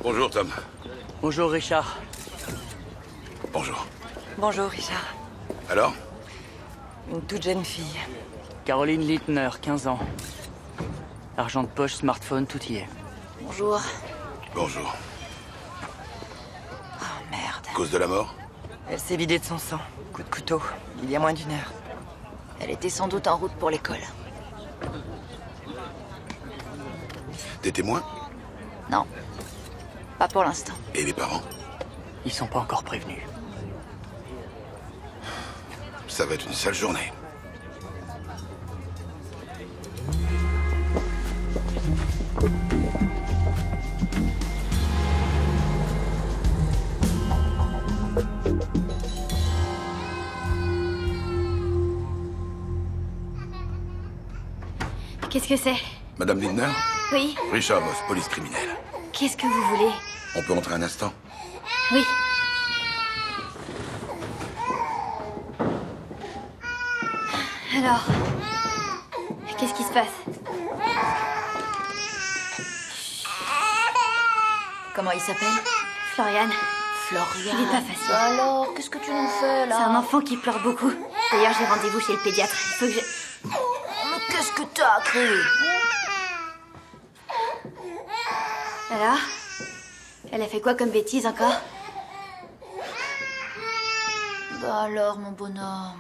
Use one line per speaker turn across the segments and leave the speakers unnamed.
Bonjour, Tom.
Bonjour, Richard.
Bonjour.
Bonjour, Richard.
Alors?
Une toute jeune fille.
Caroline Littner, 15 ans. Argent de poche, smartphone, tout y est.
Bonjour.
Bonjour.
Oh, merde.
Cause de la mort?
Elle s'est vidée de son sang. Coup de couteau. Il y a moins d'1 heure. Elle était sans doute en route pour l'école.
Des témoins?
Non. Pas pour l'instant.
Et les parents?
Ils sont pas encore prévenus.
Ça va être une sale journée.
Qu'est-ce que c'est?
Madame Lindner?
Oui.
Richard Moss, police criminelle.
Qu'est-ce que vous voulez?
On peut entrer un instant?
Oui. Alors, qu'est-ce qui se passe?
Comment il s'appelle?
Florian.
Florian.
Il est pas facile.
Alors, qu'est-ce que tu nous fais, là?
C'est un enfant qui pleure beaucoup. D'ailleurs, j'ai rendez-vous chez le pédiatre. Il faut que je...
Mais qu'est-ce que t'as créé?
Alors? Elle a fait quoi comme bêtise encore?
Bah alors, mon bonhomme.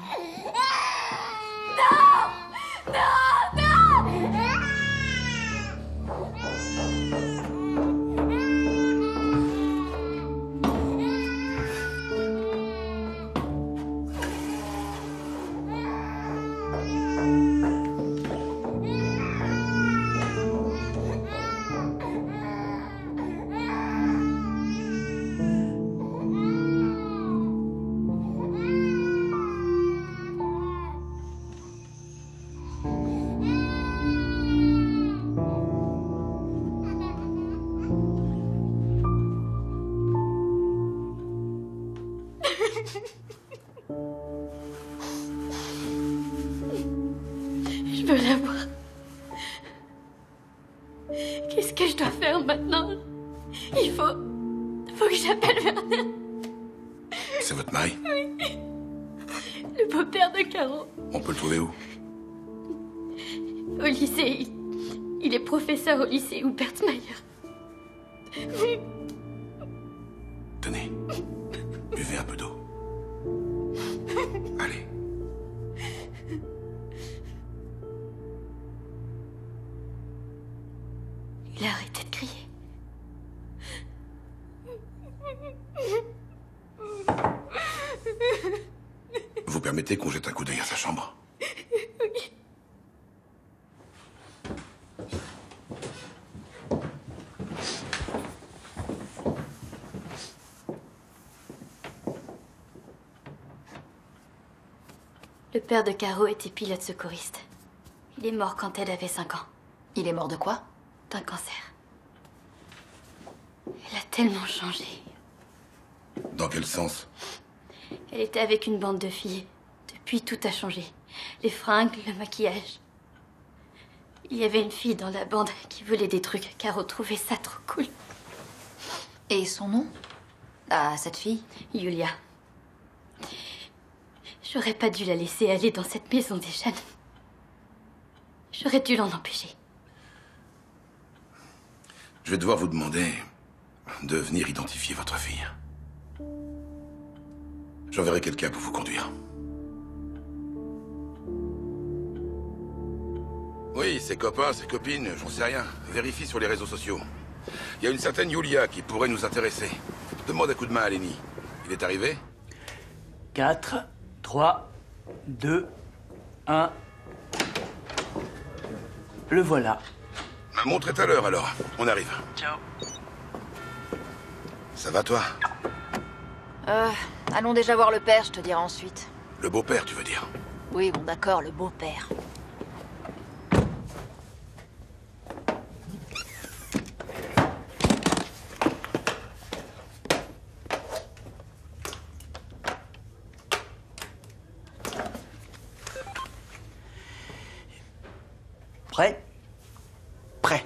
Je veux la voir. Qu'est-ce que je dois faire maintenant? Il faut que j'appelle Werner.
C'est votre mari?
Le beau-père de Caro.
On peut le trouver où?
Au lycée. Il est professeur au lycée Hubertsmeyer.
Tenez. Buvez un peu d'eau. Allez.
Il a arrêté de crier.
Vous permettez qu'on jette un coup d'œil à sa chambre?
Le père de Caro était pilote secouriste. Il est mort quand elle avait 5 ans.
Il est mort de quoi?
D'un cancer. Elle a tellement changé.
Dans quel sens?
Elle était avec une bande de filles. Depuis, tout a changé. Les fringues, le maquillage. Il y avait une fille dans la bande qui volait des trucs. Caro trouvait ça trop cool.
Et son nom? Ah, cette fille?
Yulia. J'aurais pas dû la laisser aller dans cette maison des jeunes. J'aurais dû l'en empêcher.
Je vais devoir vous demander de venir identifier votre fille. J'enverrai quelqu'un pour vous conduire. Oui, ses copains, ses copines, j'en sais rien. Vérifie sur les réseaux sociaux. Il y a une certaine Yulia qui pourrait nous intéresser. Demande un coup de main à Lenny. Il est arrivé?
4, 3, 2, 1. Le voilà.
Ma montre est à l'heure alors. On arrive.
Ciao.
Ça va toi?
Allons déjà voir le père, je te dirai ensuite.
Le beau-père, tu veux dire?
Oui, bon d'accord, le beau-père.
Prêt? Prêt.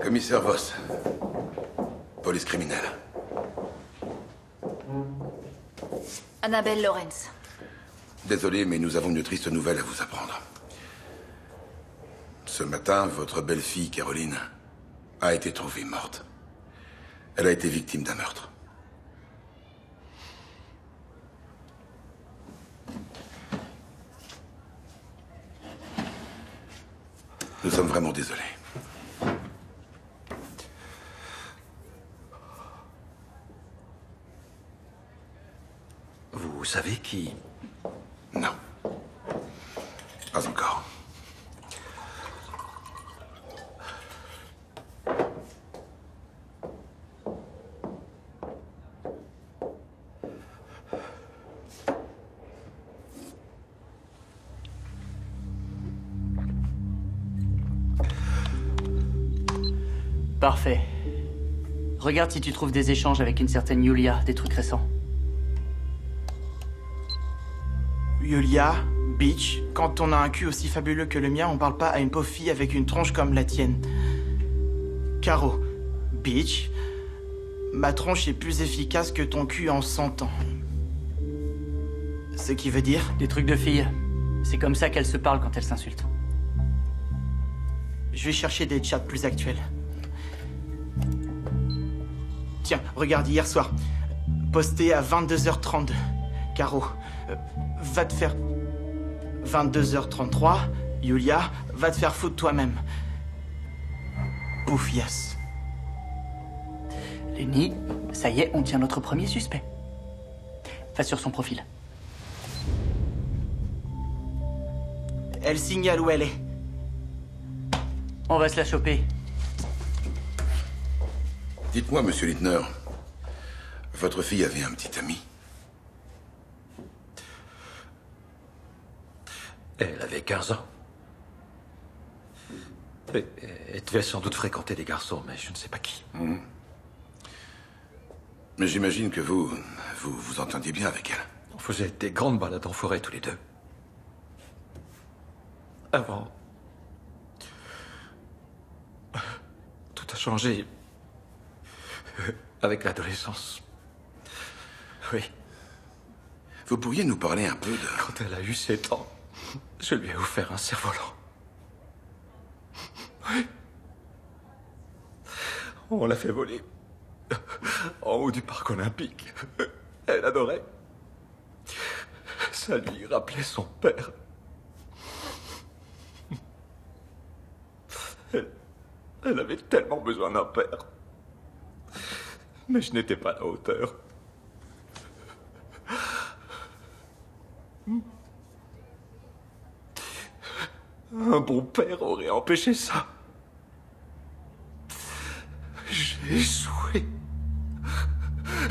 Commissaire Voss. Police criminelle.
Annabelle Lawrence.
Désolé, mais nous avons une triste nouvelle à vous apprendre. Ce matin, votre belle-fille, Caroline, a été trouvée morte. Elle a été victime d'un meurtre. Nous sommes vraiment désolés.
Vous savez qui?
Non. Pas encore.
Parfait. Regarde si tu trouves des échanges avec une certaine Yulia, des trucs récents.
Yulia, Beach, quand on a un cul aussi fabuleux que le mien, on parle pas à une pauvre fille avec une tronche comme la tienne. Caro, Beach, ma tronche est plus efficace que ton cul en 100 ans. Ce qui veut dire...
Des trucs de filles. C'est comme ça qu'elles se parlent quand elles s'insultent.
Je vais chercher des chats plus actuels. Tiens, regarde hier soir. Posté à 22h32. Caro, va te faire... 22h33. Yulia, va te faire foutre toi-même. Bouffiasse.
Lenny, ça y est, on tient notre premier suspect. Va sur son profil.
Elle signale où elle est.
On va se la choper.
Dites-moi, monsieur Littner, votre fille avait un petit ami?
Elle avait 15 ans. Elle devait sans doute fréquenter des garçons, mais je ne sais pas qui.
Mais j'imagine que vous entendiez bien avec elle.
On faisait des grandes balades en forêt tous les deux. Avant... Tout a changé... avec l'adolescence. Oui.
Vous pourriez nous parler un peu de...
Quand elle a eu 7 ans, je lui ai offert un cerf-volant. Oui. On l'a fait voler. En haut du parc olympique. Elle adorait. Ça lui rappelait son père. Elle avait tellement besoin d'un père. Mais je n'étais pas à la hauteur. Un bon père aurait empêché ça. J'ai échoué.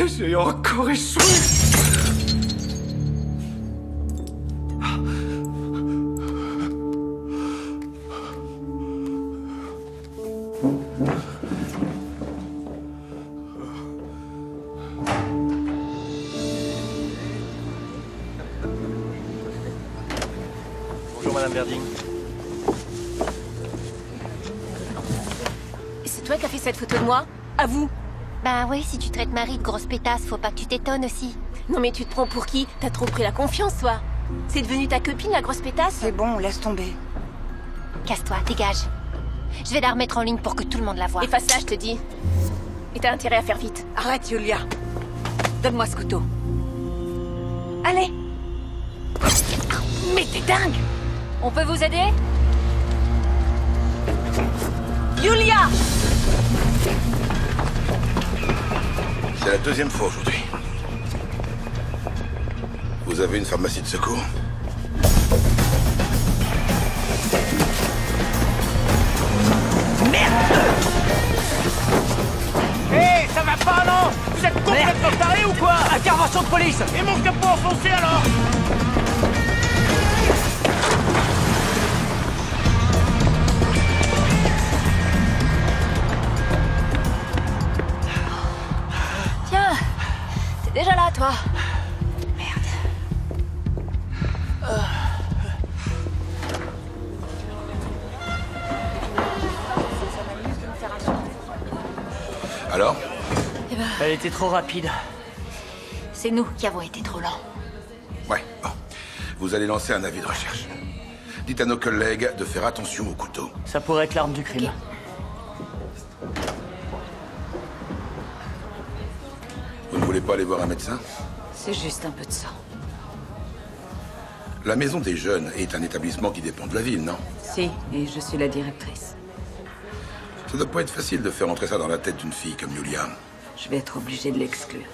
J'ai encore échoué.
Bonjour Madame Verding.
C'est toi qui as fait cette photo de moi? À vous?
Bah ouais, si tu traites Marie de grosse pétasse, faut pas que tu t'étonnes aussi.
Non mais tu te prends pour qui? T'as trop pris la confiance, toi. C'est devenu ta copine, la grosse pétasse?
C'est bon, laisse tomber.
Casse-toi, dégage. Je vais la remettre en ligne pour que tout le monde la voie.
Efface ça, je te dis. Et t'as intérêt à faire vite.
Arrête, Yulia. Donne-moi ce couteau.
Allez. Mais t'es dingue!
On peut vous aider?
Yulia!
C'est la deuxième fois aujourd'hui. Vous avez une pharmacie de secours?
Hé, ça va pas, non? Vous êtes complètement tarés ou quoi?
Intervention de police!
Et mon capot enfoncé alors?
Tiens, t'es déjà là, toi.
Alors?
Elle était trop rapide.
C'est nous qui avons été trop lents.
Ouais, bon. Vous allez lancer un avis de recherche. Dites à nos collègues de faire attention au couteau.
Ça pourrait être l'arme du crime.
Vous ne voulez pas aller voir un médecin?
C'est juste un peu de sang.
La maison des jeunes est un établissement qui dépend de la ville, non?
Si, et je suis la directrice.
Ça doit pas être facile de faire entrer ça dans la tête d'une fille comme Yulia.
Je vais être obligée de l'exclure.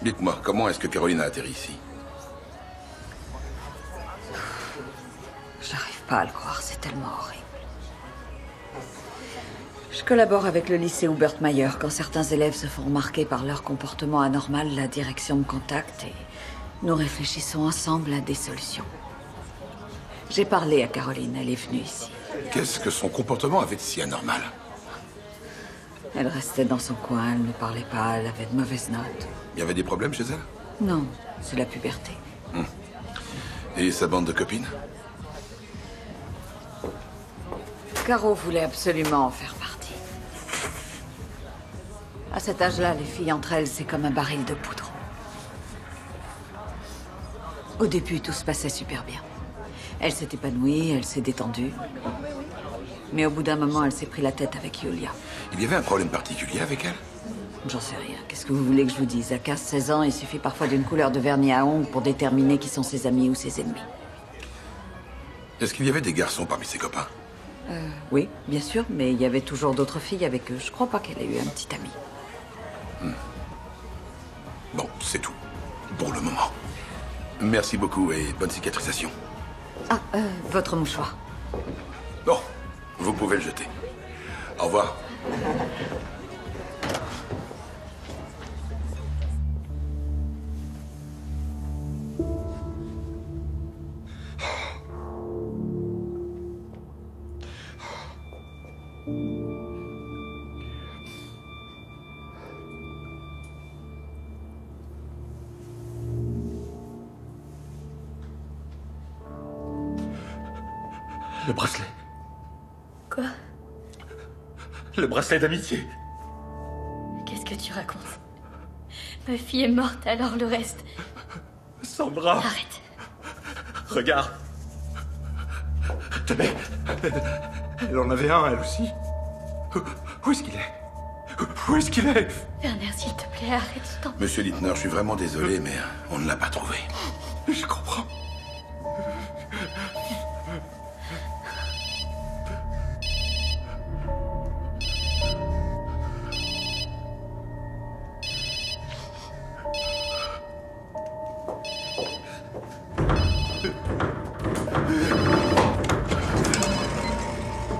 Dites-moi, comment est-ce que Caroline a atterri ici?
J'arrive pas à le croire, c'est tellement horrible. Je collabore avec le lycée Hubert Mayer. Quand certains élèves se font remarquer par leur comportement anormal, la direction me contacte et nous réfléchissons ensemble à des solutions. J'ai parlé à Caroline, elle est venue ici.
Qu'est-ce que son comportement avait de si anormal?
Elle restait dans son coin, elle ne parlait pas, elle avait de mauvaises notes.
Il y avait des problèmes chez elle?
Non, c'est la puberté.
Et sa bande de copines?
Caro voulait absolument en faire partie. À cet âge-là, les filles entre elles, c'est comme un baril de poudre. Au début, tout se passait super bien. Elle s'est épanouie, elle s'est détendue. Mais au bout d'un moment, elle s'est pris la tête avec Yulia.
Il y avait un problème particulier avec elle?
J'en sais rien. Qu'est-ce que vous voulez que je vous dise? À 15-16 ans, il suffit parfois d'une couleur de vernis à ongles pour déterminer qui sont ses amis ou ses ennemis.
Est-ce qu'il y avait des garçons parmi ses copains?
Oui, bien sûr, mais il y avait toujours d'autres filles avec eux. Je crois pas qu'elle ait eu un petit ami.
Bon, c'est tout. Pour le moment. Merci beaucoup et bonne cicatrisation.
Ah, votre mouchoir.
Bon, vous pouvez le jeter. Au revoir.
Le bracelet.
Quoi?
Le bracelet d'amitié.
Qu'est-ce que tu racontes? Ma fille est morte, alors le reste...
Sandra.
Arrête.
Regarde. Tenez. Elle en avait un, elle aussi. Où est-ce qu'il est? Où est-ce qu'il est?
Werner, s'il te plaît, arrête, je t'en prie.
Monsieur Littner, je suis vraiment désolé, mais on ne l'a pas trouvé.
Je comprends.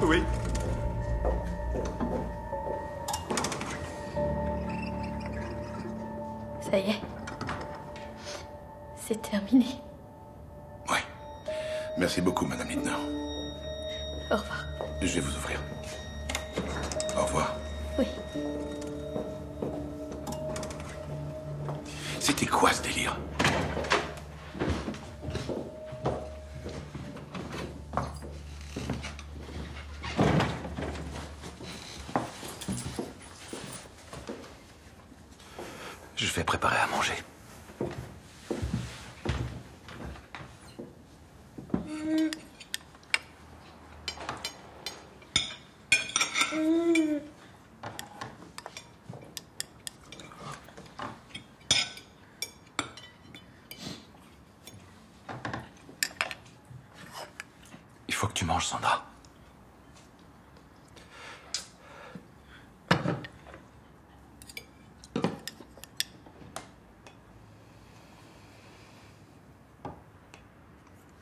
Oui.
Ça y est. C'est terminé.
Ouais. Merci beaucoup, Madame Littner.
Au revoir.
Je vais vous ouvrir. Au revoir.
Oui.
C'était quoi ce délire?
Je vais préparer à manger. Il faut que tu manges, Sandra.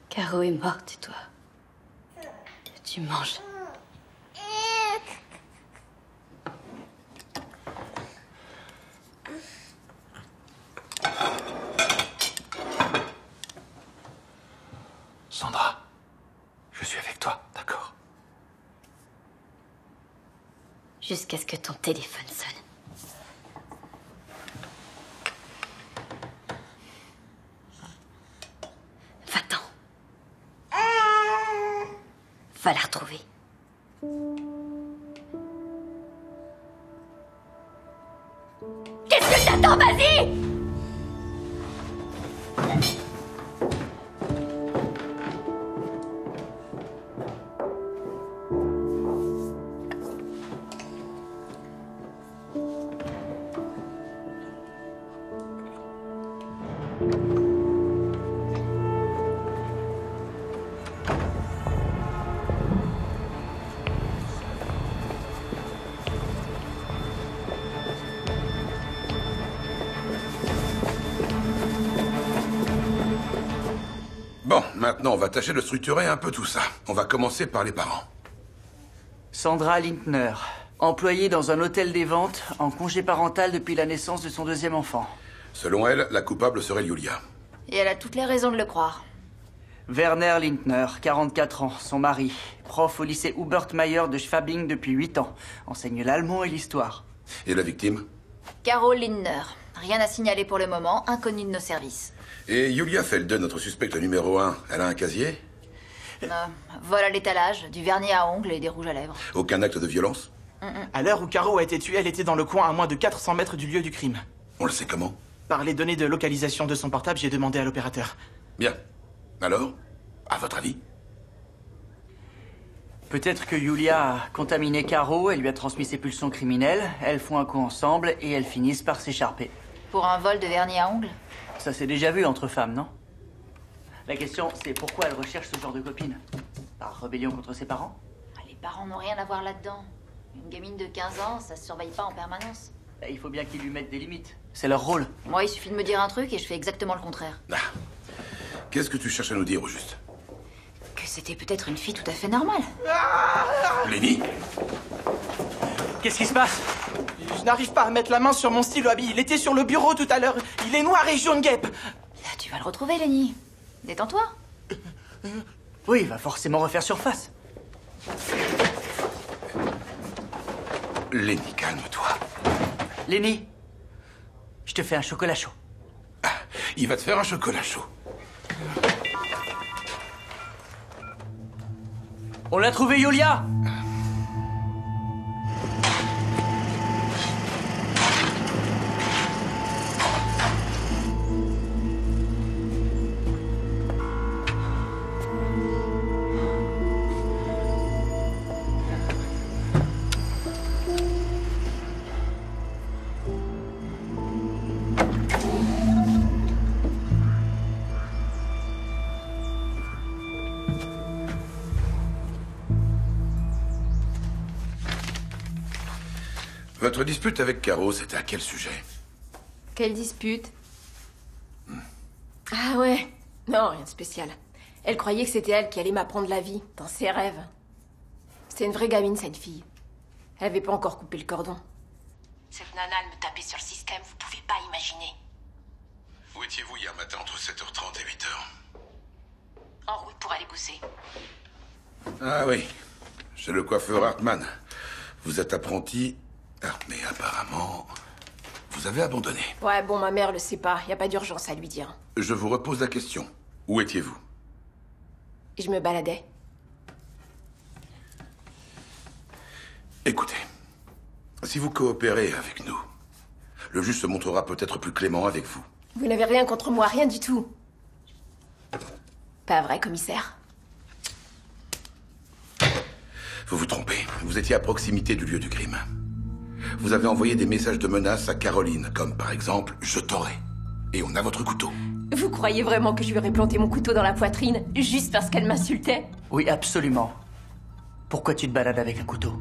Caro est morte et toi, tu manges.
Sandra, je suis avec toi, d'accord?
Jusqu'à ce que ton téléphone sonne. Va-t'en. Va la retrouver. attends, vas-y!
Bon, maintenant, on va tâcher de structurer un peu tout ça. On va commencer par les parents.
Sandra Lintner, employée dans un hôtel des ventes, en congé parental depuis la naissance de son deuxième enfant.
Selon elle, la coupable serait Yulia.
Et elle a toutes les raisons de le croire.
Werner Lintner, 44 ans, son mari, prof au lycée Hubert Mayer de Schwabing depuis 8 ans, enseigne l'allemand et l'histoire.
Et la victime?
Carol Lindner. Rien à signaler pour le moment, inconnue de nos services.
Et Yulia Felden, notre suspecte numéro 1, elle a un casier?
Vol à l'étalage, du vernis à ongles et des rouges à lèvres.
Aucun acte de violence?
À l'heure où Caro a été tuée, elle était dans le coin à moins de 400 mètres du lieu du crime.
On le sait comment?
Par les données de localisation de son portable, j'ai demandé à l'opérateur.
Bien. Alors, à votre avis?
Peut-être que Yulia a contaminé Caro et lui a transmis ses pulsions criminelles, elles font un coup ensemble et elles finissent par s'écharper.
Pour un vol de vernis à ongles?
Ça s'est déjà vu entre femmes, non? La question, c'est pourquoi elle recherche ce genre de copine? Par rébellion contre ses parents?
Les parents n'ont rien à voir là-dedans. Une gamine de 15 ans, ça se surveille pas en permanence.
Il faut bien qu'ils lui mettent des limites. C'est leur rôle.
Moi, il suffit de me dire un truc et je fais exactement le contraire.
Qu'est-ce que tu cherches à nous dire, au juste?
Que c'était peut-être une fille tout à fait normale.
Lenny?
Qu'est-ce qui se passe? Je n'arrive pas à mettre la main sur mon stylo à billes. Il était sur le bureau tout à l'heure. Il est noir et jaune guêpe.
Là, tu vas le retrouver, Lenny. Détends-toi.
Oui, il va forcément refaire surface.
Lenny, calme-toi.
Lenny, je te fais un chocolat chaud.
Il va te faire un chocolat chaud.
On l'a trouvé, Yulia!
Votre dispute avec Caro, c'était à quel sujet?
Quelle dispute? Ah ouais. Non, rien de spécial. Elle croyait que c'était elle qui allait m'apprendre la vie, dans ses rêves. C'est une vraie gamine, cette fille. Elle avait pas encore coupé le cordon.
Cette nana, elle me tapait sur le système, vous pouvez pas imaginer.
Où étiez-vous hier matin entre 7h30 et 8h?
En route pour aller bosser.
Ah oui, chez le coiffeur Hartmann. Vous êtes apprenti... Ah, mais apparemment, vous avez abandonné.
Ouais, bon, ma mère le sait pas. Y a pas d'urgence à lui dire.
Je vous repose la question. Où étiez-vous?
Je me baladais.
Écoutez, si vous coopérez avec nous, le juge se montrera peut-être plus clément avec vous.
Vous n'avez rien contre moi, rien du tout. Pas vrai, commissaire?
Vous vous trompez. Vous étiez à proximité du lieu du crime. Vous avez envoyé des messages de menaces à Caroline, comme par exemple « Je t'aurai ». Et on a votre couteau.
Vous croyez vraiment que je lui aurais planté mon couteau dans la poitrine juste parce qu'elle m'insultait?
Oui, absolument. Pourquoi tu te balades avec un couteau?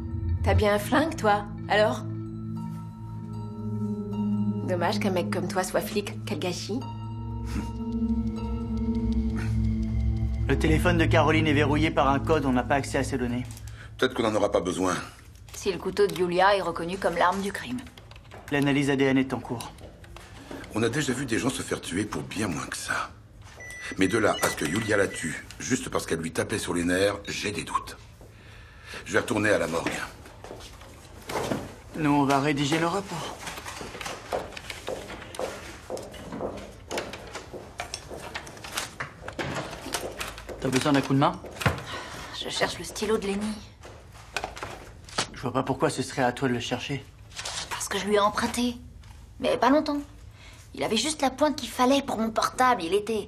T'as bien un flingue, toi? Alors? Dommage qu'un mec comme toi soit flic. Quel gâchis.
Le téléphone de Caroline est verrouillé par un code, on n'a pas accès à ses données.
Peut-être qu'on n'en aura pas besoin.
Si le couteau de Yulia est reconnu comme l'arme du crime.
L'analyse ADN est en cours.
On a déjà vu des gens se faire tuer pour bien moins que ça. Mais de là à ce que Yulia la tue, juste parce qu'elle lui tapait sur les nerfs, j'ai des doutes. Je vais retourner à la morgue.
Nous, on va rédiger le rapport. T'as besoin d'un coup de main?
Je cherche le stylo de Lenny.
Je vois pas pourquoi ce serait à toi de le chercher.
Parce que je lui ai emprunté. Mais pas longtemps. Il avait juste la pointe qu'il fallait pour mon portable. Il était...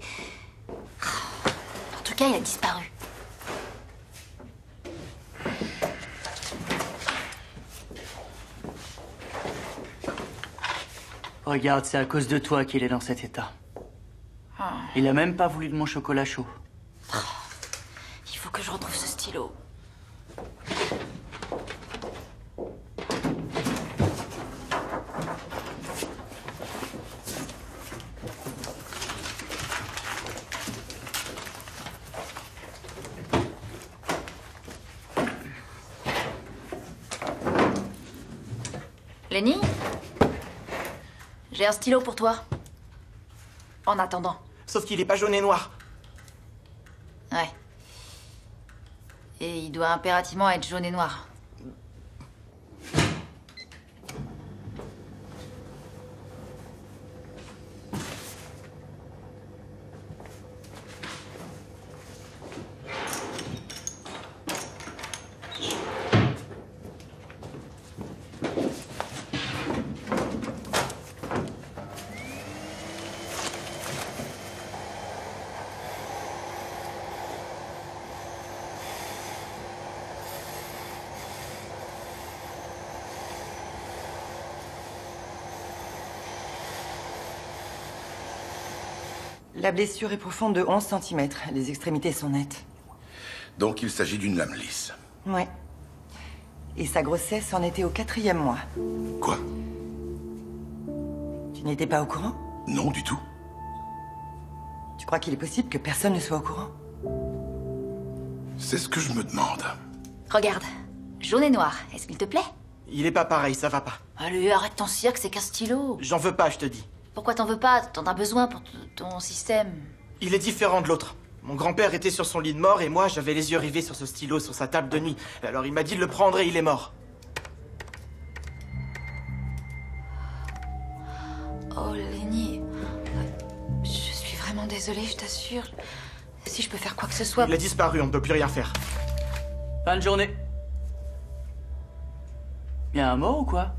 En tout cas, il a disparu.
Regarde, c'est à cause de toi qu'il est dans cet état. Il a même pas voulu de mon chocolat chaud.
Il faut que je retrouve ce stylo. Lenny? J'ai un stylo pour toi. En attendant.
Sauf qu'il est pas jaune et noir.
Ouais. Et il doit impérativement être jaune et noir.
La blessure est profonde de 11 cm. Les extrémités sont nettes.
Donc il s'agit d'une lame lisse.
Ouais. Et sa grossesse en était au 4e mois.
Quoi?
Tu n'étais pas au courant?
Non, du tout.
Tu crois qu'il est possible que personne ne soit au courant?
C'est ce que je me demande.
Regarde. Jaune et noir. Est-ce qu'il te plaît?
Il est pas pareil, ça va pas.
Allez, arrête ton cirque, c'est qu'un stylo.
J'en veux pas, je te dis.
Pourquoi t'en veux pas? T'en as besoin pour ton système.
Il est différent de l'autre. Mon grand-père était sur son lit de mort et moi, j'avais les yeux rivés sur ce stylo, sur sa table de nuit. Alors il m'a dit de le prendre et il est mort.
Oh, Lenny. Je suis vraiment désolée, je t'assure. Si je peux faire quoi que ce soit...
Il a disparu, on ne peut plus rien faire.
Fin de journée. Y'a un mort ou quoi?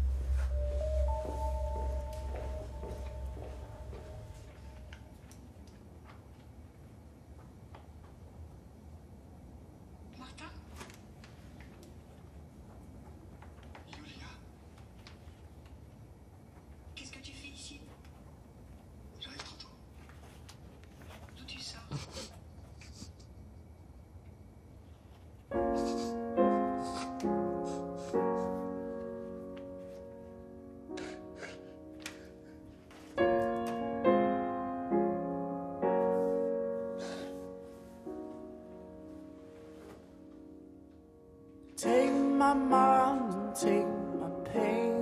Take my mind and take my pain,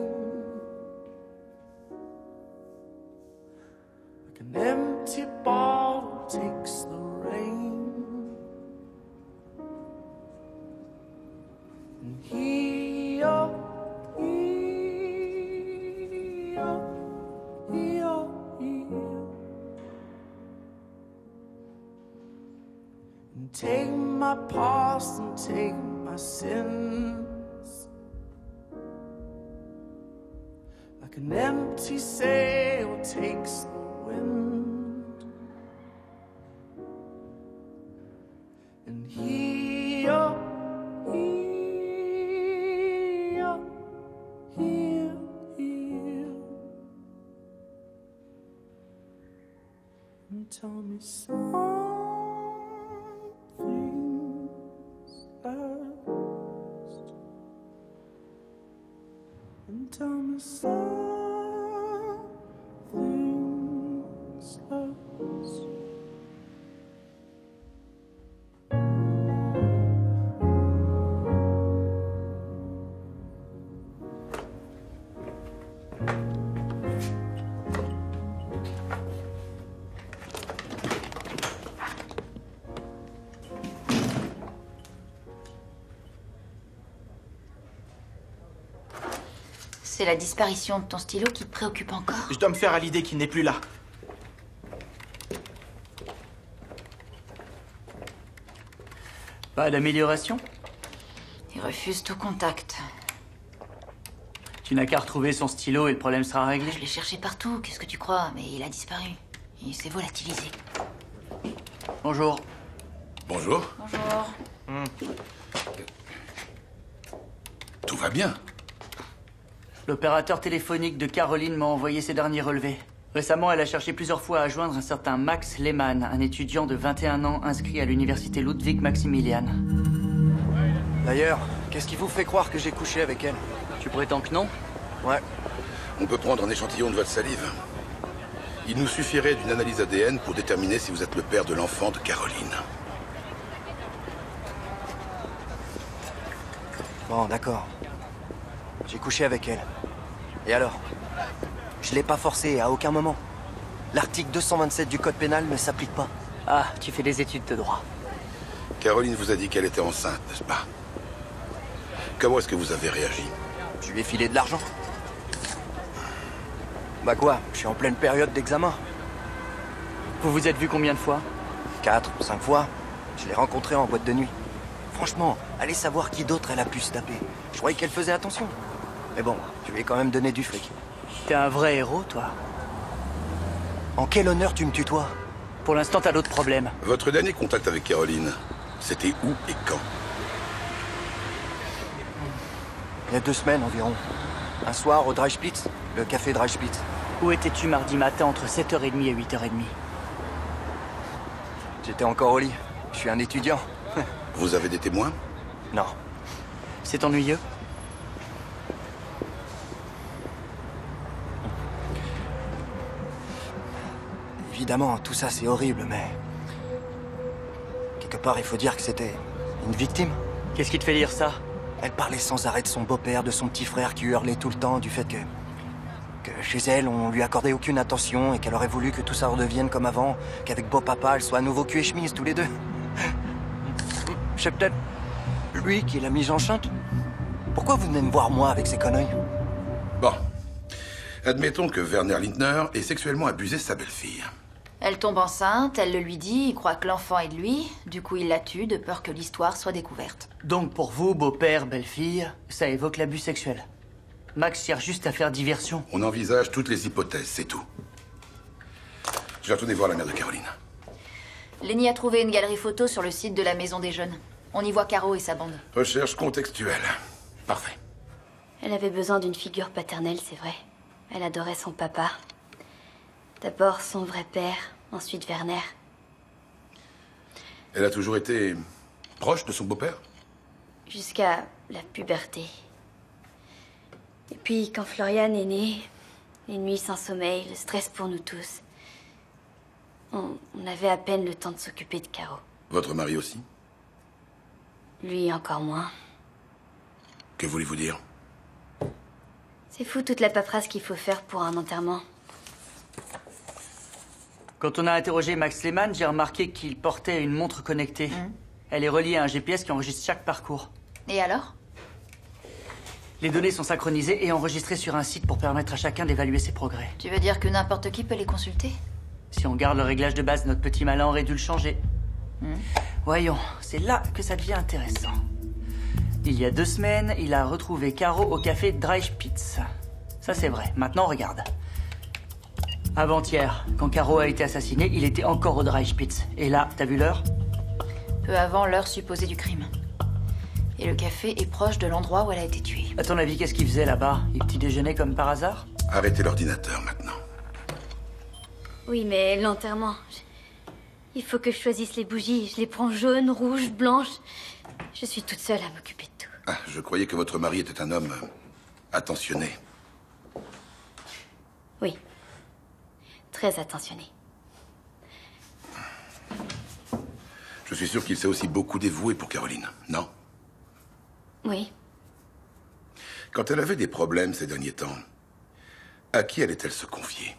like an empty bottle takes the rain, and heal, heal, heal, heal, and take my past and take my sins, like an empty sail takes the wind, and heal, heal, heal, heal, and tell me something. And tell me something's lost.
C'est la disparition de ton stylo qui te préoccupe encore?
Je dois me faire à l'idée qu'il n'est plus là.
Pas d'amélioration?
Il refuse tout contact.
Tu n'as qu'à retrouver son stylo et le problème sera réglé.
Je l'ai cherché partout, qu'est-ce que tu crois? Mais il a disparu. Il s'est volatilisé.
Bonjour.
Bonjour.
Bonjour.
Tout va bien.
L'opérateur téléphonique de Caroline m'a envoyé ses derniers relevés. Récemment, elle a cherché plusieurs fois à joindre un certain Max Lehmann, un étudiant de 21 ans inscrit à l'université Ludwig Maximilian.
D'ailleurs, qu'est-ce qui vous fait croire que j'ai couché avec elle?
Tu prétends que non?
Ouais.
On peut prendre un échantillon de votre salive. Il nous suffirait d'une analyse ADN pour déterminer si vous êtes le père de l'enfant de Caroline.
Bon, d'accord. J'ai couché avec elle. Et alors? Je l'ai pas forcée à aucun moment. L'article 227 du code pénal ne s'applique pas.
Ah, tu fais des études de droit.
Caroline vous a dit qu'elle était enceinte, n'est-ce pas? Comment est-ce que vous avez réagi?
Je lui ai filé de l'argent. Bah quoi? Je suis en pleine période d'examen.
Vous vous êtes vu combien de fois?
4 ou 5 fois. Je l'ai rencontrée en boîte de nuit. Franchement, allez savoir qui d'autre elle a pu se taper. Je croyais qu'elle faisait attention. Mais bon, je lui ai quand même donné du fric.
T'es un vrai héros, toi.
En quel honneur tu me tutoies?
Pour l'instant, t'as d'autres problèmes.
Votre dernier contact avec Caroline, c'était où et quand?
Il y a 2 semaines environ. Un soir au Dreispitz, le café Dreispitz.
Où étais-tu mardi matin entre 7h30 et 8h30?
J'étais encore au lit. Je suis un étudiant.
Vous avez des témoins?
Non.
C'est ennuyeux?
Évidemment, tout ça c'est horrible, mais... quelque part, il faut dire que c'était une victime.
Qu'est-ce qui te fait dire ça?
Elle parlait sans arrêt de son beau-père, de son petit frère qui hurlait tout le temps, du fait que chez elle, on lui accordait aucune attention et qu'elle aurait voulu que tout ça redevienne comme avant, qu'avec beau papa, elle soit à nouveau cul et chemise, tous les deux. C'est peut-être lui qui l'a mise enceinte. Pourquoi vous venez me voir, moi, avec ces conneries?
Bon. Admettons que Werner Lindner ait sexuellement abusé sa belle-fille.
Elle tombe enceinte, elle le lui dit, il croit que l'enfant est de lui. Du coup, il la tue de peur que l'histoire soit découverte.
Donc pour vous, beau-père, belle-fille, ça évoque l'abus sexuel. Max cherche juste à faire diversion.
On envisage toutes les hypothèses, c'est tout. Je vais retourner voir la mère de Caroline.
Lenny a trouvé une galerie photo sur le site de la Maison des Jeunes. On y voit Caro et sa bande.
Recherche contextuelle. Parfait.
Elle avait besoin d'une figure paternelle, c'est vrai. Elle adorait son papa. D'abord son vrai père, ensuite Werner.
Elle a toujours été proche de son beau-père?
Jusqu'à la puberté. Et puis, quand Florian est né, les nuits sans sommeil, le stress pour nous tous. On avait à peine le temps de s'occuper de Caro.
Votre mari aussi?
Lui, encore moins.
Que voulez-vous dire?
C'est fou toute la paperasse qu'il faut faire pour un enterrement.
Quand on a interrogé Max Lehmann, j'ai remarqué qu'il portait une montre connectée. Elle est reliée à un GPS qui enregistre chaque parcours.
Et alors?
Les données sont synchronisées et enregistrées sur un site pour permettre à chacun d'évaluer ses progrès.
Tu veux dire que n'importe qui peut les consulter?
Si on garde le réglage de base, notre petit malin aurait dû le changer. Voyons, c'est là que ça devient intéressant. Il y a 2 semaines, il a retrouvé Caro au café Dreispitz. Ça c'est vrai. Maintenant, regarde. Avant-hier, quand Caro a été assassinée, il était encore au Dreispitz. Et là, t'as vu l'heure?
Peu avant l'heure supposée du crime. Et le café est proche de l'endroit où elle a été tuée.
À ton avis, qu'est-ce qu'il faisait là-bas? Il petit déjeunait comme par hasard?
Arrêtez l'ordinateur maintenant.
Oui, mais l'enterrement... Il faut que je choisisse les bougies. Je les prends jaunes, rouges, blanches. Je suis toute seule à m'occuper de tout.
Ah, je croyais que votre mari était un homme attentionné.
Oui. Très attentionné.
Je suis sûr qu'il s'est aussi beaucoup dévoué pour Caroline, non?
Oui.
Quand elle avait des problèmes ces derniers temps, à qui allait-elle se confier?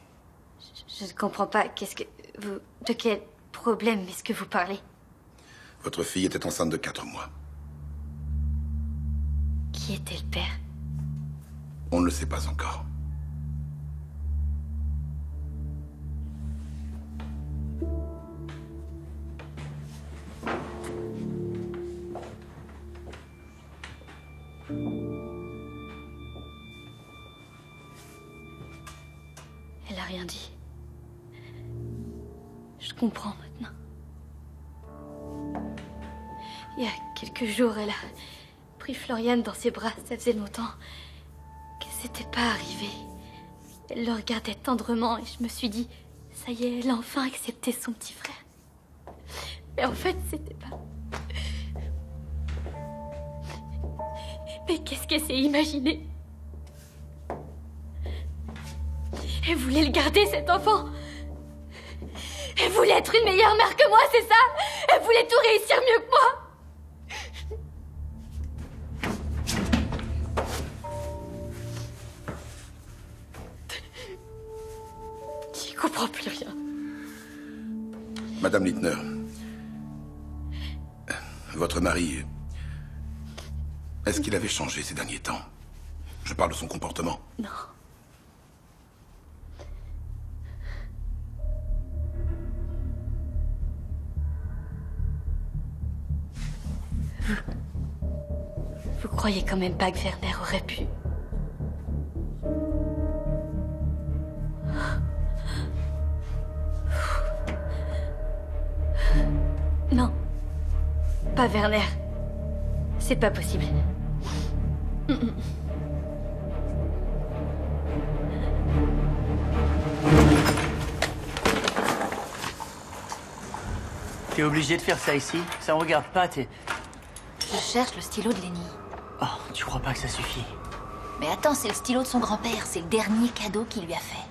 Je ne comprends pas. Qu'est-ce que... Vous... De quel problème est-ce que vous parlez?
Votre fille était enceinte de 4 mois.
Qui était le père?
On ne le sait pas encore.
rien dit. Je comprends maintenant. Il y a quelques jours, elle a pris Florian dans ses bras. Ça faisait longtemps que c'était pas arrivé. Elle le regardait tendrement et je me suis dit, ça y est, elle a enfin accepté son petit frère. Mais en fait, c'était pas... Mais qu'est-ce qu'elle s'est imaginé? Elle voulait le garder, cet enfant. Elle voulait être une meilleure mère que moi, c'est ça? Elle voulait tout réussir mieux que moi. J'y comprends plus rien.
Madame Littner, votre mari, est-ce qu'il avait changé ces derniers temps? Je parle de son comportement.
Non. Vous croyez quand même pas que Werner aurait pu? Non. Pas Werner. C'est pas possible.
T'es obligé de faire ça ici? Ça me regarde pas, t'es...
Je cherche le stylo de Lenny.
Oh, tu crois pas que ça suffit?
Mais attends, c'est le stylo de son grand-père. C'est le dernier cadeau qu'il lui a fait.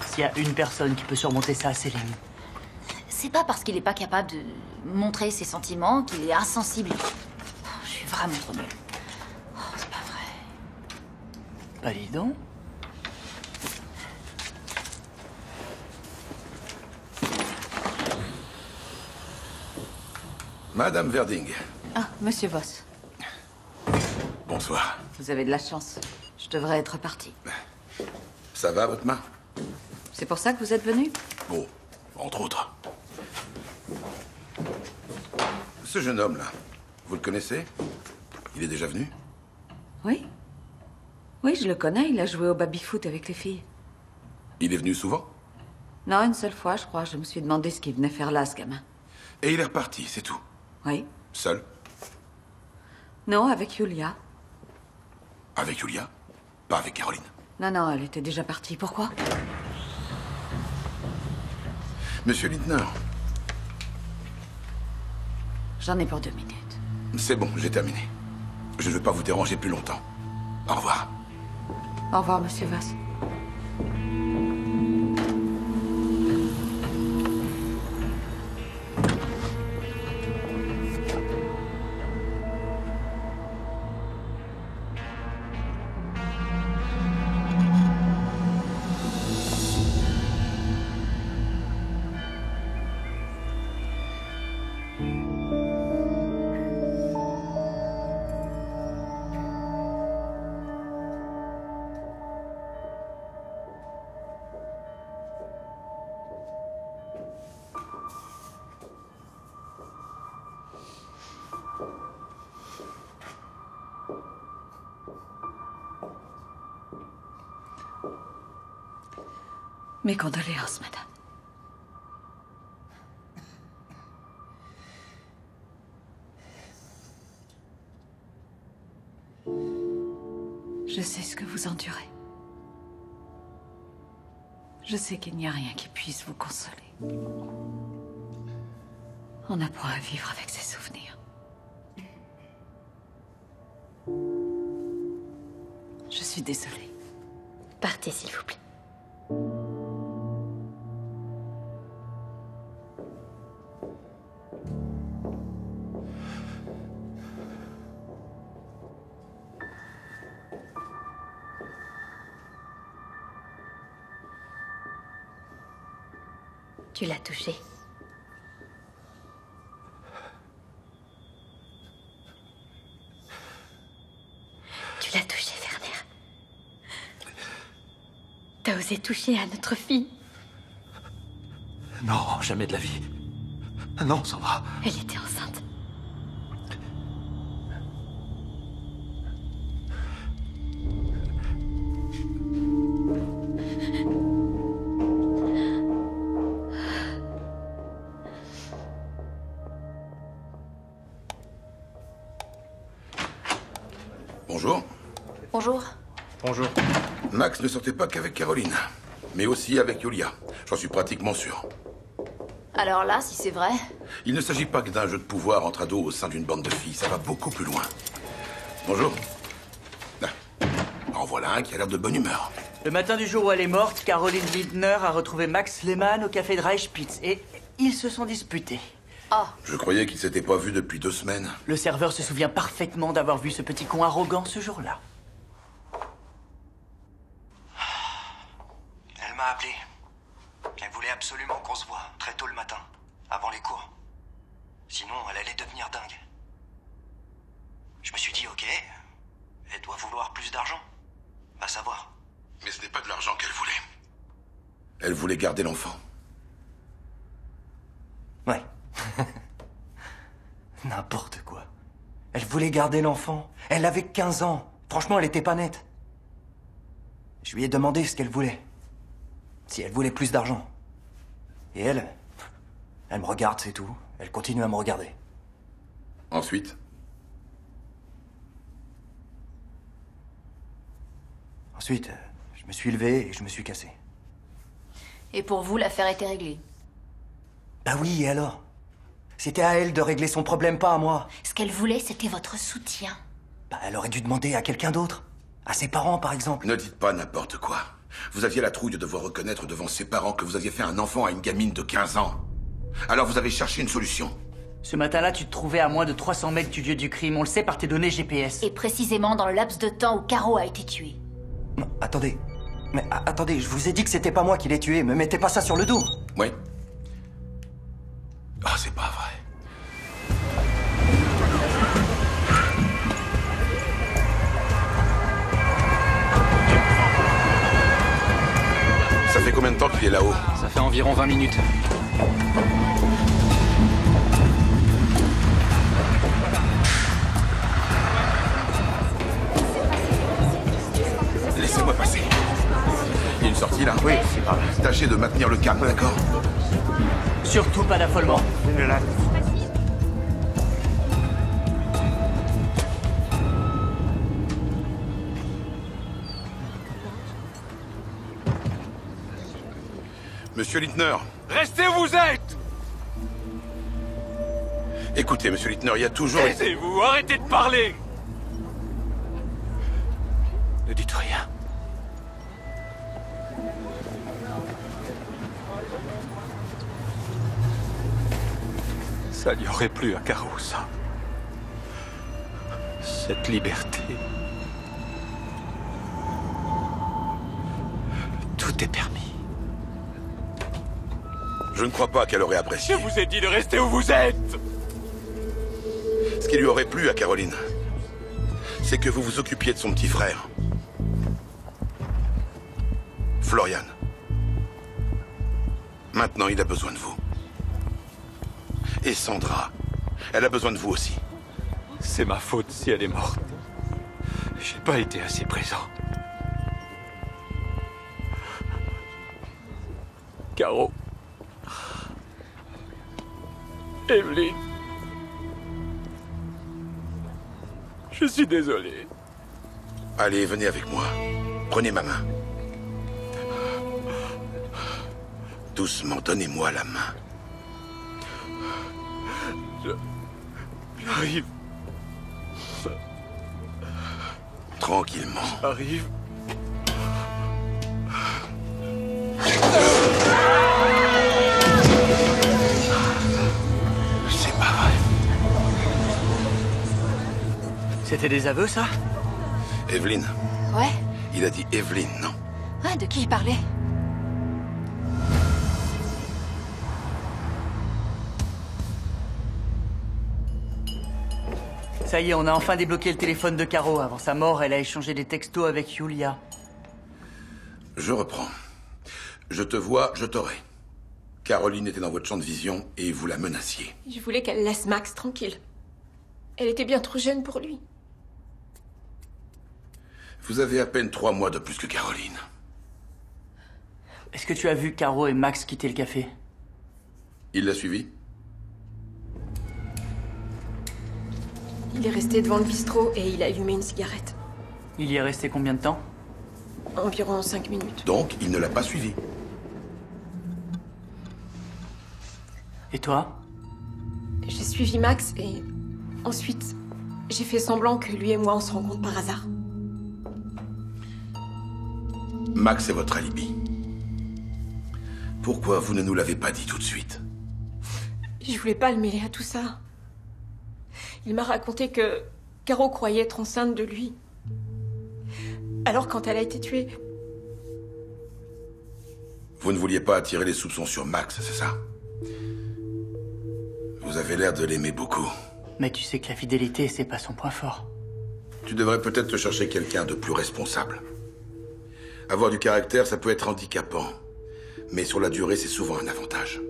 S'il y a une personne qui peut surmonter ça, c'est Lenny.
C'est pas parce qu'il est pas capable de montrer ses sentiments qu'il est insensible. Oh, je suis vraiment trop nulle. Oh, c'est pas vrai.
Bah dis donc.
Madame Verding.
Ah, monsieur Voss.
Bonsoir.
Vous avez de la chance. Je devrais être partie.
Ça va, votre main?
C'est pour ça que vous êtes venu?
Bon, entre autres. Ce jeune homme-là, vous le connaissez? Il est déjà venu?
Oui. Oui, je le connais. Il a joué au baby-foot avec les filles.
Il est venu souvent?
Non, une seule fois, je crois. Je me suis demandé ce qu'il venait faire là, ce gamin.
Et il est reparti, c'est tout?
Oui.
Seul?
Non, avec Julia.
Avec Julia? Pas avec Caroline?
Non, non, elle était déjà partie. Pourquoi?
Monsieur Littner.
J'en ai pour 2 minutes.
C'est bon, j'ai terminé. Je ne veux pas vous déranger plus longtemps. Au revoir.
Au revoir, monsieur Voss. Mes condoléances, madame. Je sais ce que vous endurez. Je sais qu'il n'y a rien qui puisse vous consoler. On apprend à vivre avec ses souvenirs. Je suis désolée.
Partez, s'il vous plaît. Tu l'as touché. Tu l'as touché, Werner. T'as osé toucher à notre fille.
Non, jamais de la vie. Non, Sandra.
Elle était enceinte.
Bonjour.
Bonjour.
Bonjour.
Max ne sortait pas qu'avec Caroline, mais aussi avec Yulia. J'en suis pratiquement sûr.
Alors là, si c'est vrai...
Il ne s'agit pas que d'un jeu de pouvoir entre ados au sein d'une bande de filles. Ça va beaucoup plus loin. Bonjour. En voilà un qui a l'air de bonne humeur.
Le matin du jour où elle est morte, Caroline Lindner a retrouvé Max Lehmann au café Dreispitz et ils se sont disputés.
Oh.
Je croyais qu'ils s'étaient pas vus depuis 2 semaines.
Le serveur se souvient parfaitement d'avoir vu ce petit con arrogant ce jour-là.
Elle m'a appelé. Elle voulait absolument qu'on se voit, très tôt le matin, avant les cours. Sinon, elle allait devenir dingue. Je me suis dit, ok, elle doit vouloir plus d'argent. Va savoir.
Mais ce n'est pas de l'argent qu'elle voulait. Elle voulait garder l'enfant.
Ouais. N'importe quoi. Elle voulait garder l'enfant. Elle avait 15 ans. Franchement, elle était pas nette. Je lui ai demandé ce qu'elle voulait. Si elle voulait plus d'argent. Et elle me regarde, c'est tout. Elle continue à me regarder.
Ensuite?
Ensuite, je me suis levé et je me suis cassé.
Et pour vous, l'affaire était réglée?
Bah oui, et alors? C'était à elle de régler son problème, pas à moi.
Ce qu'elle voulait, c'était votre soutien.
Bah, elle aurait dû demander à quelqu'un d'autre. À ses parents, par exemple.
Ne dites pas n'importe quoi. Vous aviez la trouille de devoir reconnaître devant ses parents que vous aviez fait un enfant à une gamine de 15 ans. Alors vous avez cherché une solution.
Ce matin-là, tu te trouvais à moins de 300 mètres du lieu du crime. On le sait par tes données GPS.
Et précisément dans le laps de temps où Caro a été tué.
Non, attendez. Mais attendez, je vous ai dit que c'était pas moi qui l'ai tué. Me mettez pas ça sur le dos.
Oui. Ah, c'est pas vrai. Ça fait combien de temps qu'il est là-haut?
Ça fait environ 20 minutes.
Laissez-moi passer. Il y a une sortie là?
Oui, c'est pas vrai.
Tâchez de maintenir le calme, d'accord?
Surtout pas d'affolement.
Monsieur Lindner.
Restez où vous êtes!
Écoutez, monsieur Lindner, il y a toujours...
Taisez-vous, arrêtez de parler! Ne dites rien. Ça n'y aurait plus à Caro, ça. Cette liberté. Tout est permis.
Je ne crois pas qu'elle aurait apprécié.
Je vous ai dit de rester où vous êtes!
Ce qui lui aurait plu à Caroline, c'est que vous vous occupiez de son petit frère. Florian. Maintenant, il a besoin de vous. Et Sandra, elle a besoin de vous aussi.
C'est ma faute si elle est morte. J'ai pas été assez présent. Caro. Evelyn. Je suis désolé.
Allez, venez avec moi. Prenez ma main. Doucement, donnez-moi la main.
J'arrive.
Tranquillement.
J'arrive.
C'est pas vrai.
C'était des aveux, ça?
Evelyn.
Ouais?
Il a dit Evelyn, non?
Ouais, de qui il parlait?
Ça y est, on a enfin débloqué le téléphone de Caro. Avant sa mort, elle a échangé des textos avec Yulia.
Je reprends. Je te vois, je t'aurai. Caroline était dans votre champ de vision et vous la menaciez.
Je voulais qu'elle laisse Max tranquille. Elle était bien trop jeune pour lui.
Vous avez à peine 3 mois de plus que Caroline.
Est-ce que tu as vu Caro et Max quitter le café?
Il l'a suivi?
Il est resté devant le bistrot et il a allumé une cigarette.
Il y est resté combien de temps?
Environ 5 minutes.
Donc, il ne l'a pas suivi.
Et toi?
J'ai suivi Max et ensuite, j'ai fait semblant que lui et moi on se rencontre par hasard.
Max est votre alibi. Pourquoi vous ne nous l'avez pas dit tout de suite?
Je voulais pas le mêler à tout ça. Il m'a raconté que Caro croyait être enceinte de lui. Alors quand elle a été tuée...
Vous ne vouliez pas attirer les soupçons sur Max, c'est ça? Vous avez l'air de l'aimer beaucoup.
Mais tu sais que la fidélité, c'est pas son point fort.
Tu devrais peut-être te chercher quelqu'un de plus responsable. Avoir du caractère, ça peut être handicapant. Mais sur la durée, c'est souvent un avantage.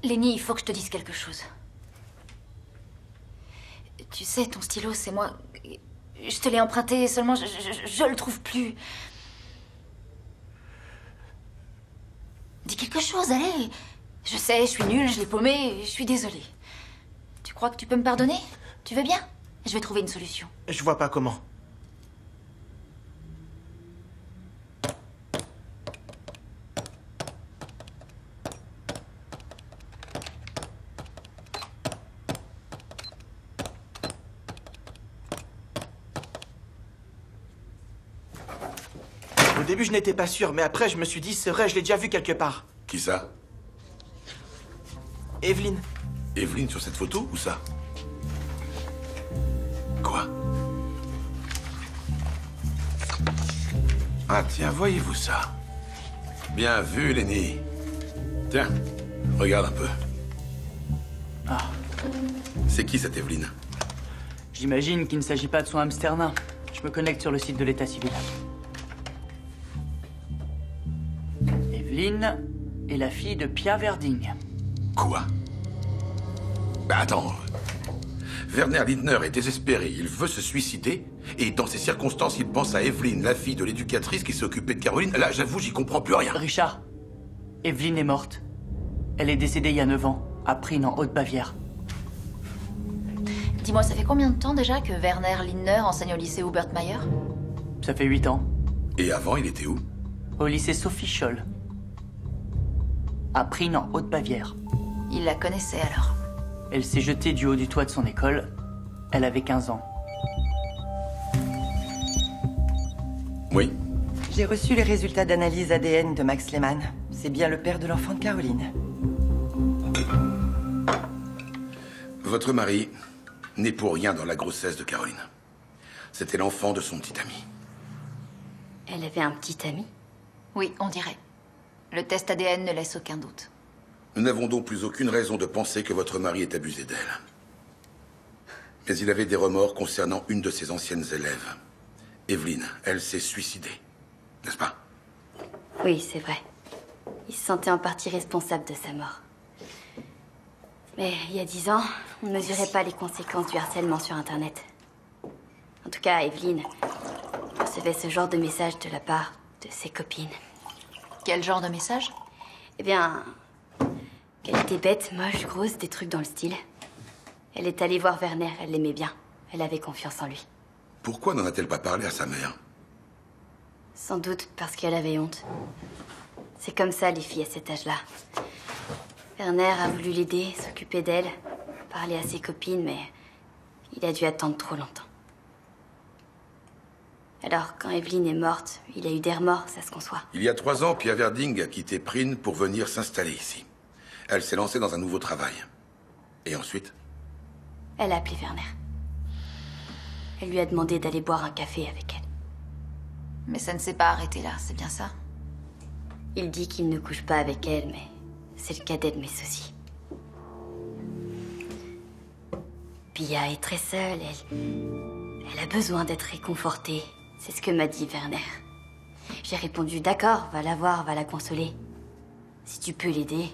Lenny, il faut que je te dise quelque chose. Tu sais, ton stylo, c'est moi. Je te l'ai emprunté, seulement je le trouve plus. Dis quelque chose, allez. Je sais, je suis nulle, je l'ai paumé, je suis désolée. Tu crois que tu peux me pardonner? Tu veux bien? Je vais trouver une solution.
Je vois pas comment. Au début, je n'étais pas sûr, mais après, je me suis dit, c'est vrai, je l'ai déjà vu quelque part.
Qui ça?
Evelyn.
Evelyn sur cette photo ou ça? Quoi? Ah tiens, voyez-vous ça? Bien vu, Lenny. Tiens, regarde un peu.
Ah.
C'est qui cette Evelyn?
J'imagine qu'il ne s'agit pas de son hamster nain. Je me connecte sur le site de l'état civil. Evelyn est la fille de Pia Verding.
Quoi? Bah attends. Werner Lindner est désespéré, il veut se suicider, et dans ces circonstances, il pense à Evelyn, la fille de l'éducatrice qui s'est occupée de Caroline. Là, j'avoue, j'y comprends plus rien.
Richard, Evelyn est morte. Elle est décédée il y a 9 ans, à Prien, en Haute-Bavière.
Dis-moi, ça fait combien de temps déjà que Werner Lindner enseigne au lycée Hubert Mayer?
Ça fait 8 ans.
Et avant, il était où?
Au lycée Sophie Scholl. À Prien, en Haute-Bavière.
Il la connaissait alors.
Elle s'est jetée du haut du toit de son école. Elle avait 15 ans.
Oui.
J'ai reçu les résultats d'analyse ADN de Max Lehmann. C'est bien le père de l'enfant de Caroline.
Votre mari n'est pour rien dans la grossesse de Caroline. C'était l'enfant de son petit ami.
Elle avait un petit ami?
Oui, on dirait. Le test ADN ne laisse aucun doute.
Nous n'avons donc plus aucune raison de penser que votre mari est abusé d'elle. Mais il avait des remords concernant une de ses anciennes élèves. Evelyn, elle s'est suicidée. N'est-ce pas?
Oui, c'est vrai. Il se sentait en partie responsable de sa mort. Mais il y a 10 ans, on ne mesurait pas les conséquences du harcèlement sur Internet. En tout cas, Evelyn recevait ce genre de message de la part de ses copines.
Quel genre de message?
Eh bien, qu'elle était bête, moche, grosse, des trucs dans le style. Elle est allée voir Werner, elle l'aimait bien. Elle avait confiance en lui.
Pourquoi n'en a-t-elle pas parlé à sa mère?
Sans doute parce qu'elle avait honte. C'est comme ça, les filles à cet âge-là. Werner a voulu l'aider, s'occuper d'elle, parler à ses copines, mais il a dû attendre trop longtemps. Alors, quand Evelyn est morte, il a eu des remords, ça se conçoit.
Il y a 3 ans, Pia Verding a quitté Prien pour venir s'installer ici. Elle s'est lancée dans un nouveau travail. Et ensuite?
Elle a appelé Werner. Elle lui a demandé d'aller boire un café avec elle.
Mais ça ne s'est pas arrêté là, c'est bien ça?
Il dit qu'il ne couche pas avec elle, mais c'est le cadet de mes soucis. Pia est très seule, elle a besoin d'être réconfortée. C'est ce que m'a dit Werner. J'ai répondu, d'accord, va la voir, va la consoler. Si tu peux l'aider.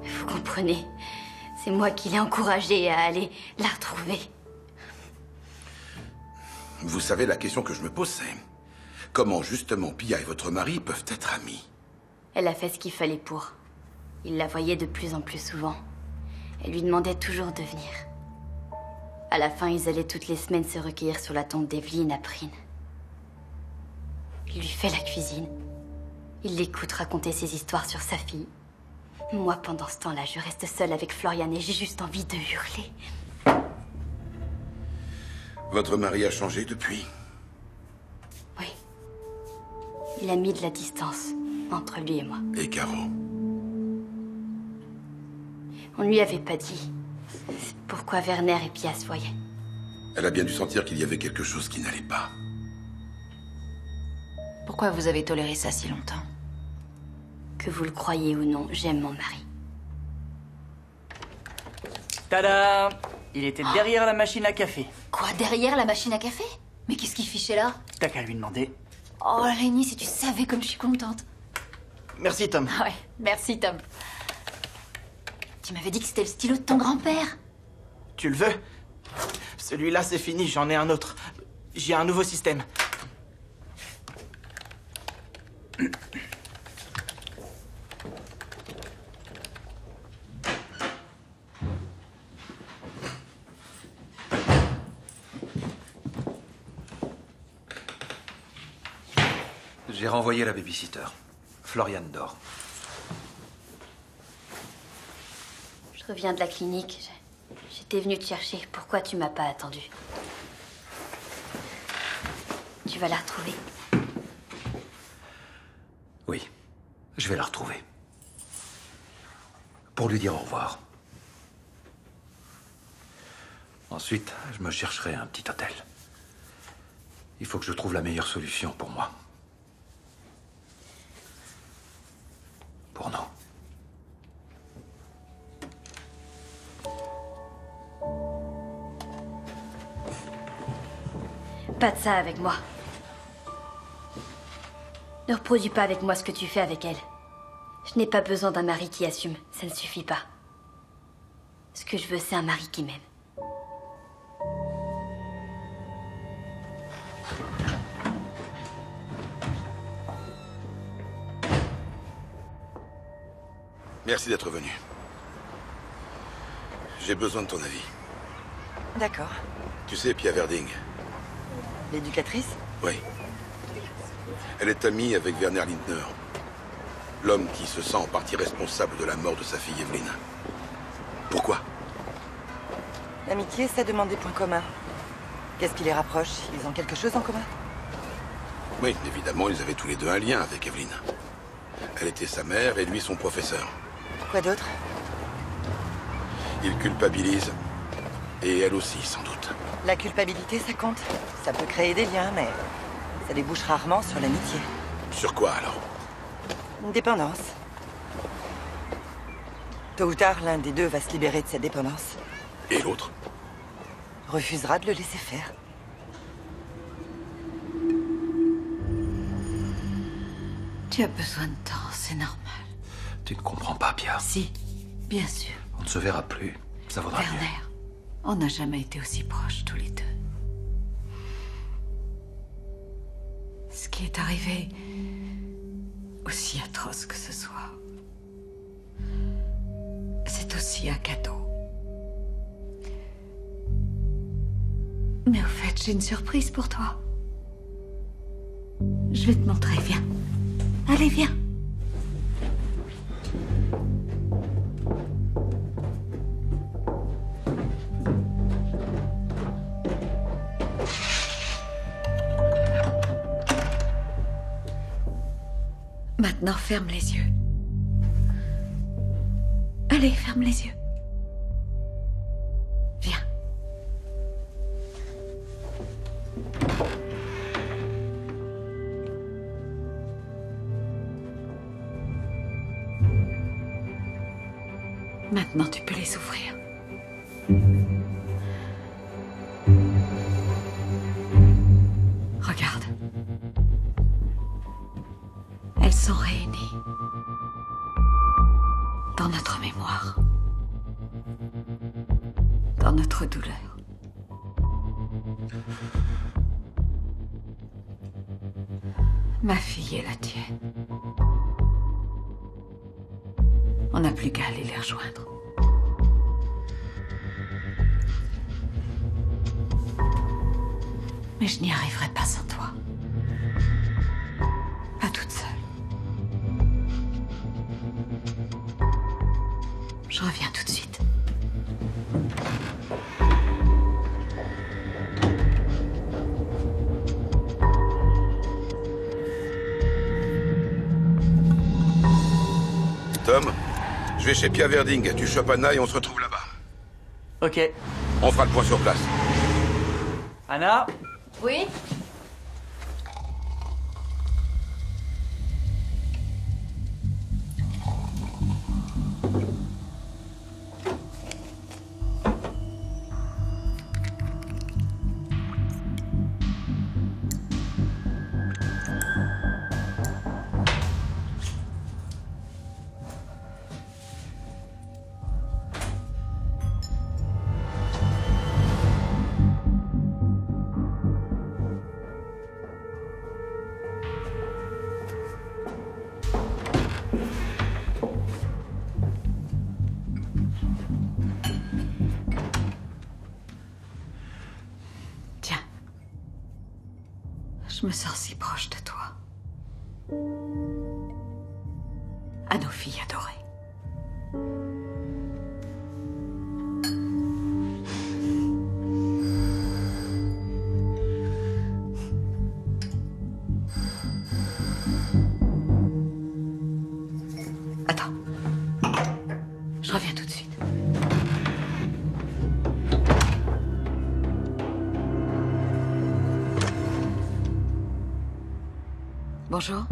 Vous comprenez, c'est moi qui l'ai encouragée à aller la retrouver.
Vous savez, la question que je me pose, c'est... Comment, justement, Pia et votre mari peuvent être amis?
Elle a fait ce qu'il fallait pour. Il la voyait de plus en plus souvent. Elle lui demandait toujours de venir. À la fin, ils allaient toutes les semaines se recueillir sur la tombe d'Evelyn à Prine. Il lui fait la cuisine. Il l'écoute raconter ses histoires sur sa fille. Moi, pendant ce temps-là, je reste seule avec Florian et j'ai juste envie de hurler.
Votre mari a changé depuis?
Oui. Il a mis de la distance entre lui et moi.
Et Caro?
On lui avait pas dit. Pourquoi Werner et Pia se voyaient.
Elle a bien dû sentir qu'il y avait quelque chose qui n'allait pas.
Pourquoi vous avez toléré ça si longtemps?
Que vous le croyez ou non, j'aime mon mari.
Tada! Il était derrière la machine à café.
Quoi, derrière la machine à café? Mais qu'est-ce qu'il fichait là?
T'as qu'à lui demander.
Oh, Lenny, si tu savais comme je suis contente.
Merci, Tom.
Ouais, merci, Tom. Tu m'avais dit que c'était le stylo de ton grand-père.
Tu le veux? Celui-là, c'est fini, j'en ai un autre. J'ai un nouveau système.
J'ai renvoyé la babysitter. Florian dort.
Je reviens de la clinique. J'étais venue te chercher. Pourquoi tu m'as pas attendu? Tu vas la retrouver?
Oui, je vais la retrouver. Pour lui dire au revoir. Ensuite, je me chercherai un petit hôtel. Il faut que je trouve la meilleure solution pour moi. Pour nous.
Pas de ça avec moi. Ne reproduis pas avec moi ce que tu fais avec elle. Je n'ai pas besoin d'un mari qui assume. Ça ne suffit pas. Ce que je veux, c'est un mari qui m'aime.
Merci d'être venu. J'ai besoin de ton avis.
D'accord.
Tu sais, Pia Verding?
L'éducatrice?
Oui. Elle est amie avec Werner Lindner. L'homme qui se sent en partie responsable de la mort de sa fille Evelyn. Pourquoi?
L'amitié, ça demande des points communs. Qu'est-ce qui les rapproche? Ils ont quelque chose en commun?
Oui, évidemment, ils avaient tous les deux un lien avec Evelyn. Elle était sa mère et lui son professeur.
Quoi d'autre?
Il culpabilise. Et elle aussi, sans doute.
La culpabilité, ça compte. Ça peut créer des liens, mais ça débouche rarement sur l'amitié.
Sur quoi, alors?
Une dépendance. Tôt ou tard, l'un des deux va se libérer de cette dépendance.
Et l'autre?
Refusera de le laisser faire.
Tu as besoin de temps, c'est normal.
Tu ne comprends pas, Pia.
Si, bien sûr.
On ne se verra plus. Ça vaudra mieux.
Werner, on n'a jamais été aussi proches tous les deux. Ce qui est arrivé, aussi atroce que ce soit, c'est aussi un cadeau. Mais au fait, j'ai une surprise pour toi. Je vais te montrer, viens. Allez, viens. Maintenant, ferme les yeux. Allez, ferme les yeux. Viens. Maintenant, tu peux les ouvrir. Regarde. Elles sont réunies dans notre mémoire, dans notre douleur. Ma fille est la tienne. On n'a plus qu'à aller les rejoindre. Mais je n'y arriverai pas sans toi. Pas toute seule. Je reviens tout de suite.
Tom, je vais chez Pia Verding. Tu chopes Anna et on se retrouve là-bas.
Ok.
On fera le point sur place.
Anna?
Oui?
Je me sens si proche de toi. À nos filles adorées. Attends. Je reviens tout de suite. Bonjour.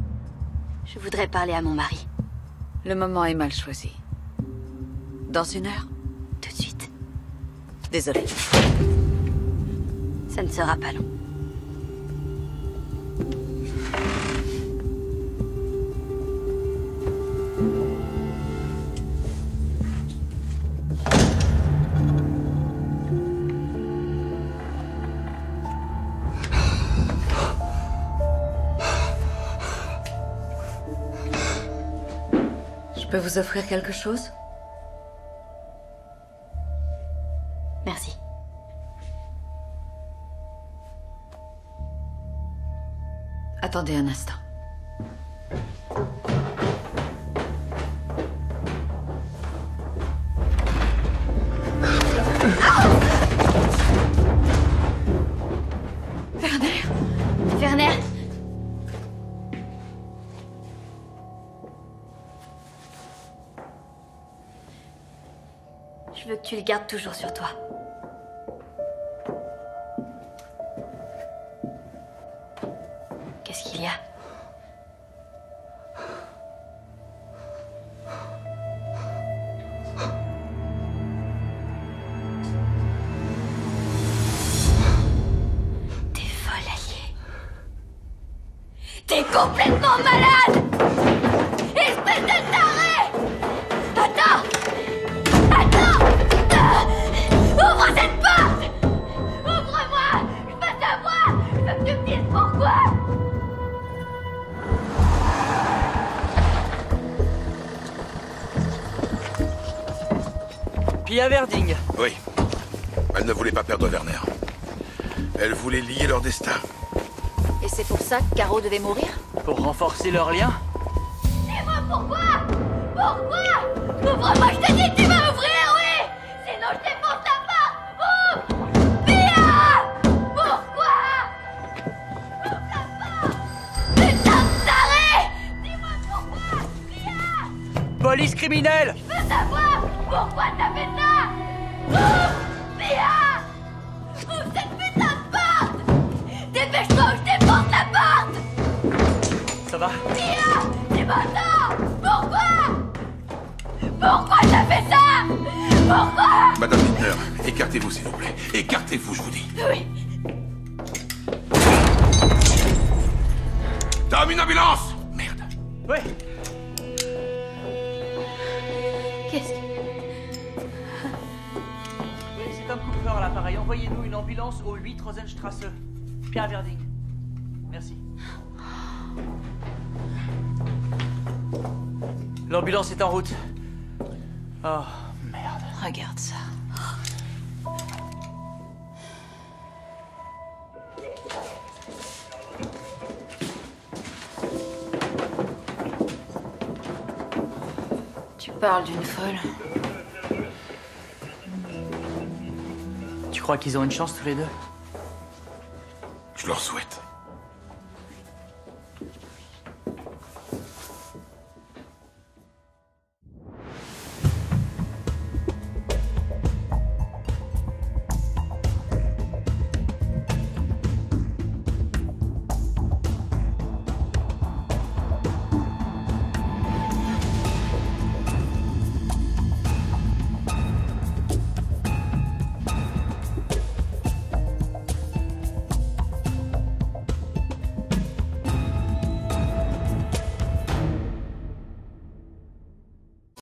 Je voudrais parler à mon mari.
Le moment est mal choisi. Dans 1 heure?
Tout de suite.
Désolée.
Ça ne sera pas long.
Je peux vous offrir quelque chose?
Merci.
Attendez un instant.
Werner! Werner! Je veux que tu le gardes toujours sur toi. Qu'est-ce qu'il y a? T'es folle, alliée. T'es complètement malade! Espèce de taré! Attends! Ouvre cette porte! Ouvre-moi! Je veux savoir! Je veux que tu me dises pourquoi!
Pia Verding.
Oui. Elle ne voulait pas perdre Werner. Elle voulait lier leur destin.
Et c'est pour ça que Caro devait mourir?
Pour renforcer leur lien?
Dis-moi pourquoi! Pourquoi? Ouvre-moi, je te dis que tu vas ouvrir, oui! Sinon je défonce la porte! Ouvre! Pia! Pourquoi? Ouvre la porte! Putain de taré! Dis-moi pourquoi! Pia!
Police criminelle!
Je veux savoir pourquoi t'as fait ça! Ouvre! Pia! Ouvre cette putain de porte! Dépêche-toi ou je défonce la porte!
Ça va?
Pia! Tu m'entends? Pourquoi? Pourquoi t'as fait ça? Pourquoi?
Madame Littner, écartez-vous s'il vous plaît. Écartez-vous, je vous dis.
Oui.
Tom, une ambulance! Merde.
Ouais.
Qu'est-ce que...
Oui, c'est un couvreur à l'appareil. Envoyez-nous une ambulance au 8 Rosenstrasse. Pia Verding. Merci. L'ambulance est en route. Oh, merde.
Regarde ça. Tu parles d'une folle.
Tu crois qu'ils ont une chance tous les deux?
Je leur souhaite.